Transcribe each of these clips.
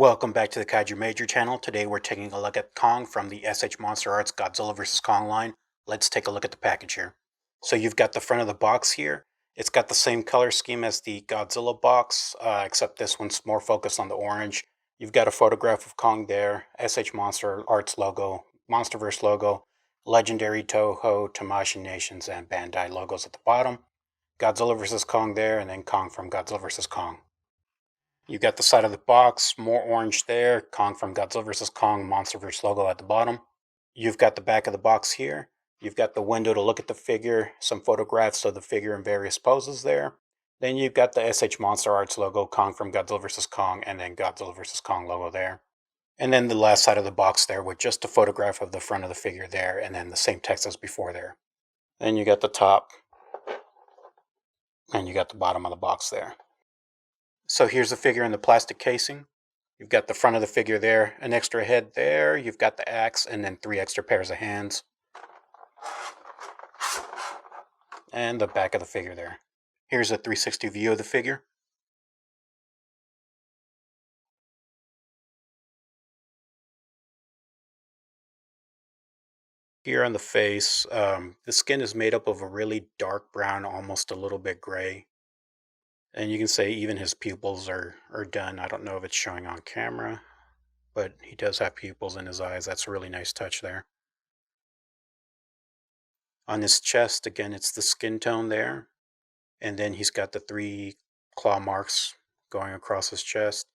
Welcome back to the Kaiju Major channel. Today we're taking a look at Kong from the SH Monster Arts Godzilla vs Kong line. Let's take a look at the package here. So you've got the front of the box here. It's got the same color scheme as the Godzilla box, except this one's more focused on the orange. You've got a photograph of Kong there, SH Monster Arts logo, Monsterverse logo, Legendary Toho, Tamashii Nations, and Bandai logos at the bottom. Godzilla vs Kong there, and then Kong from Godzilla vs Kong. You got the side of the box, more orange there, Kong from Godzilla vs. Kong, Monsterverse logo at the bottom. You've got the back of the box here. You've got the window to look at the figure, some photographs of the figure in various poses there. Then you've got the SH Monster Arts logo, Kong from Godzilla vs. Kong, and then Godzilla vs. Kong logo there. And then the last side of the box there with just a photograph of the front of the figure there, and then the same text as before there. Then you got the top, and you got the bottom of the box there. So here's the figure in the plastic casing. You've got the front of the figure there, an extra head there, you've got the axe, and then 3 extra pairs of hands. And the back of the figure there. Here's a 360 view of the figure. Here on the face, the skin is made up of a really dark brown, almost a little bit gray. And you can say even his pupils are done. I don't know if it's showing on camera, but he does have pupils in his eyes. That's a really nice touch there. On his chest, again, it's the skin tone there. And then he's got the 3 claw marks going across his chest.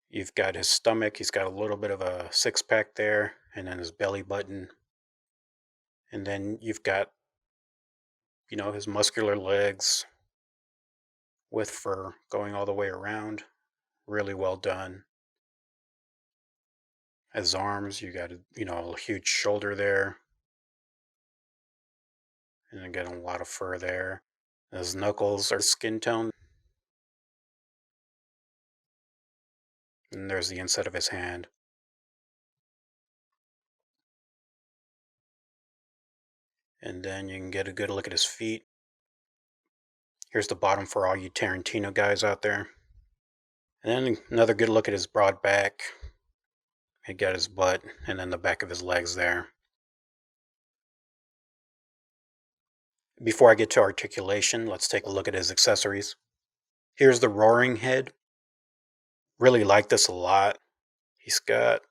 You've got his stomach. He's got a little bit of a 6-pack there. And then his belly button. And then you've got, his muscular legs with fur going all the way around. Really well done. His arms, you got a huge shoulder there. And again, a lot of fur there. His knuckles are skin tone. And there's the inside of his hand. And then you can get a good look at his feet. Here's the bottom for all you Tarantino guys out there. And then another good look at his broad back. He got his butt and then the back of his legs there. Before I get to articulation, let's take a look at his accessories. Here's the roaring head. Really like this a lot. It's got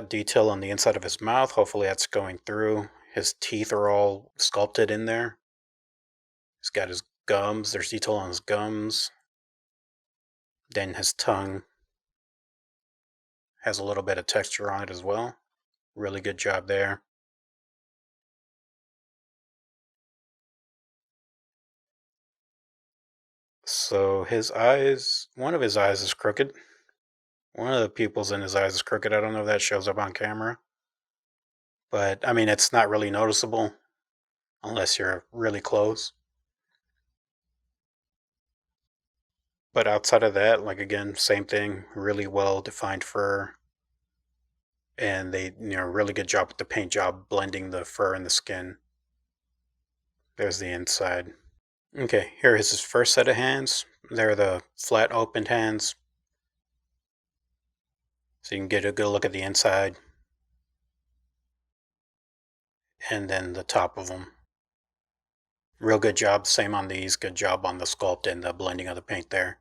detail on the inside of his mouth. Hopefully that's going through. His teeth are all sculpted in there. He's got his gums. There's detail on his gums. Then his tongue has a little bit of texture on it as well. Really good job there. So his eyes, one of his eyes is crooked. One of the pupils in his eyes is crooked. I don't know if that shows up on camera. But, I mean, it's not really noticeable unless you're really close. But outside of that, like again, same thing, really well defined fur. And they, really good job with the paint job, blending the fur and the skin. There's the inside. Okay, here is his first set of hands. They're the flat opened hands. So you can get a good look at the inside. And then the top of them. Real good job, same on these. Good job on the sculpt and the blending of the paint there.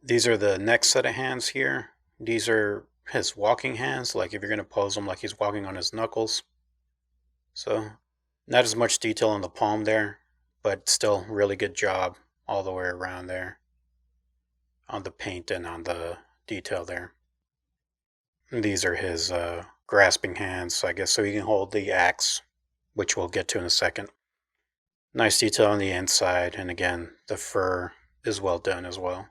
These are the next set of hands here. These are his walking hands, like if you're going to pose him like he's walking on his knuckles. So, not as much detail on the palm there, but still really good job all the way around there on the paint and on the detail there. And these are his grasping hands, I guess, so he can hold the axe, which we'll get to in a second. Nice detail on the inside, and again, the fur is well done as well.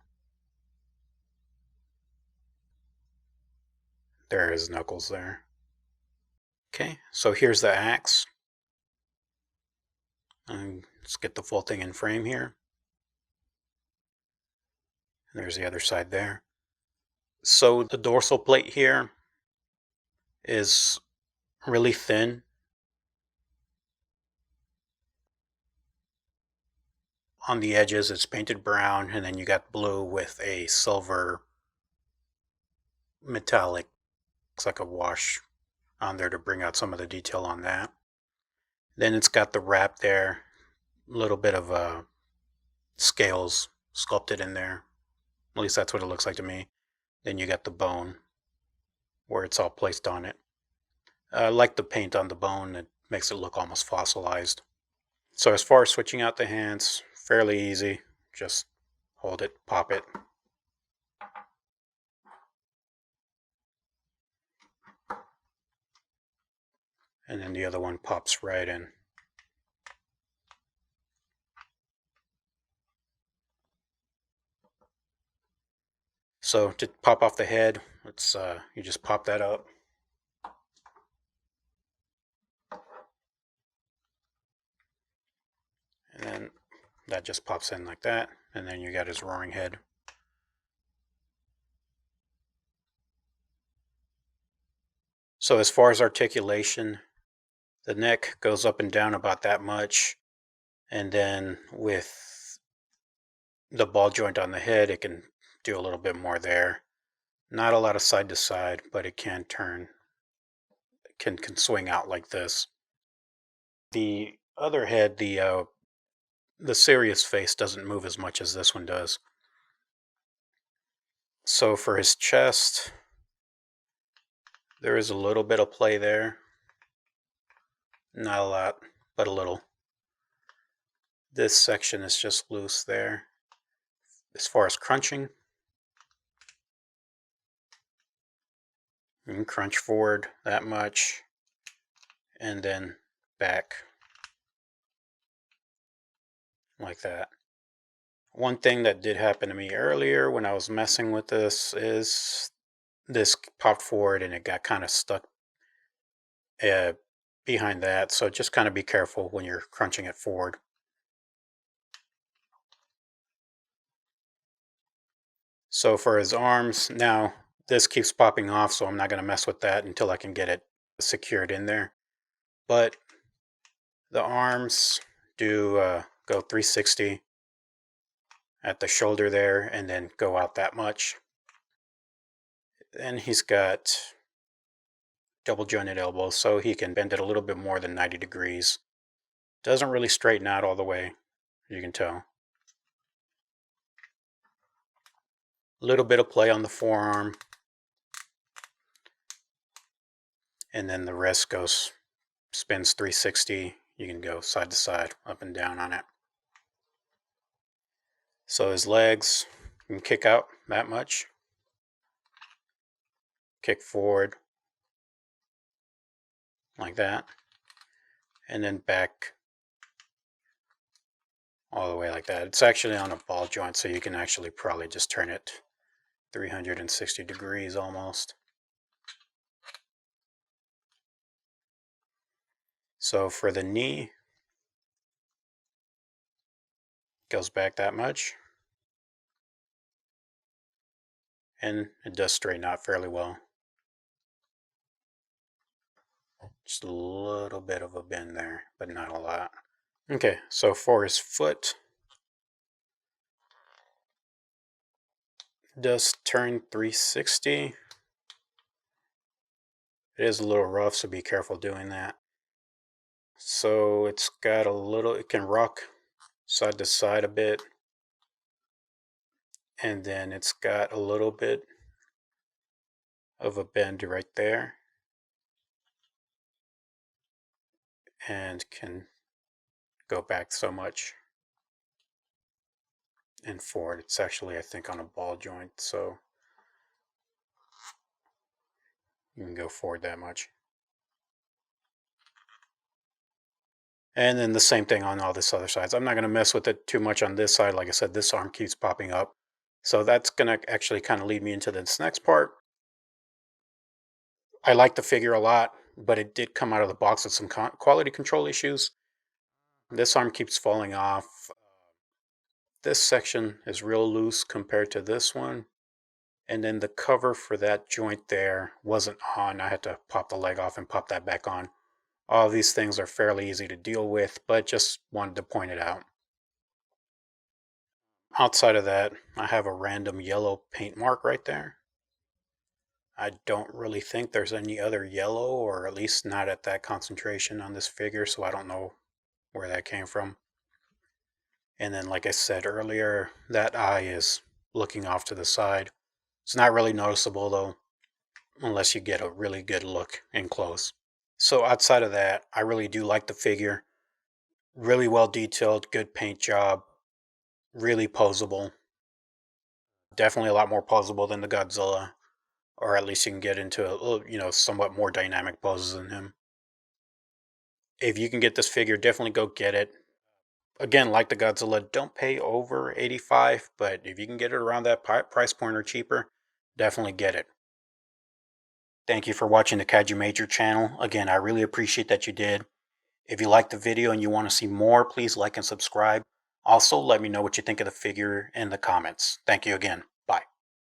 There are his knuckles there. Okay, so here's the axe. And let's get the full thing in frame here. And there's the other side there. So the dorsal plate here is really thin. On the edges it's painted brown, and then you got blue with a silver metallic. Looks like a wash on there to bring out some of the detail on that. Then it's got the wrap there, a little bit of scales sculpted in there. At least that's what it looks like to me. Then you got the bone where it's all placed on it. I like the paint on the bone. It makes it look almost fossilized. So as far as switching out the hands, fairly easy. Just hold it, pop it. And then the other one pops right in. So to pop off the head, it's you just pop that up. And then that just pops in like that. And then you got his roaring head. So as far as articulation, the neck goes up and down about that much. And then with the ball joint on the head, it can do a little bit more there. Not a lot of side to side, but it can turn, can swing out like this. The other head, the serious face doesn't move as much as this one does. So for his chest, there is a little bit of play there. Not a lot, but a little. This section is just loose there. As far as crunching, you can crunch forward that much and then back like that. One thing that did happen to me earlier when I was messing with this is this popped forward and it got kind of stuck behind that. So just kind of be careful when you're crunching it forward. So for his arms, now this keeps popping off, so I'm not going to mess with that until I can get it secured in there. But the arms do go 360 at the shoulder there and then go out that much. And he's got double jointed elbows, so he can bend it a little bit more than 90 degrees. Doesn't really straighten out all the way, you can tell. A little bit of play on the forearm. And then the rest goes, spins 360. You can go side to side, up and down on it. So his legs, you can kick out that much. Kick forward like that. And then back all the way like that. It's actually on a ball joint, so you can actually probably just turn it 360 degrees almost. So for the knee, goes back that much. And it does straighten out fairly well. Just a little bit of a bend there, but not a lot. Okay, so for his foot, does turn 360. It is a little rough, so be careful doing that. So it's got a little, it can rock side to side a bit. And then it's got a little bit of a bend right there. And can go back so much and forward. It's actually, I think, on a ball joint, so you can go forward that much. And then the same thing on all this other sides. I'm not going to mess with it too much on this side. Like I said, this arm keeps popping up. So that's going to actually kind of lead me into this next part. I like the figure a lot, but it did come out of the box with some quality control issues. This arm keeps falling off. This section is real loose compared to this one. And then the cover for that joint there wasn't on. I had to pop the leg off and pop that back on. All these things are fairly easy to deal with, but just wanted to point it out. Outside of that, I have a random yellow paint mark right there. I don't really think there's any other yellow, or at least not at that concentration on this figure, so I don't know where that came from. And then, like I said earlier, that eye is looking off to the side. It's not really noticeable though, unless you get a really good look in close. So outside of that, I really do like the figure. Really well detailed, good paint job, really posable. Definitely a lot more posable than the Godzilla, or at least you can get into a little, somewhat more dynamic poses than him. If you can get this figure, definitely go get it. Again, like the Godzilla, don't pay over 85, but if you can get it around that price point or cheaper, definitely get it. Thank you for watching the Kaiju Major channel. Again, I really appreciate that you did. If you liked the video and you want to see more, please like and subscribe. Also, let me know what you think of the figure in the comments. Thank you again.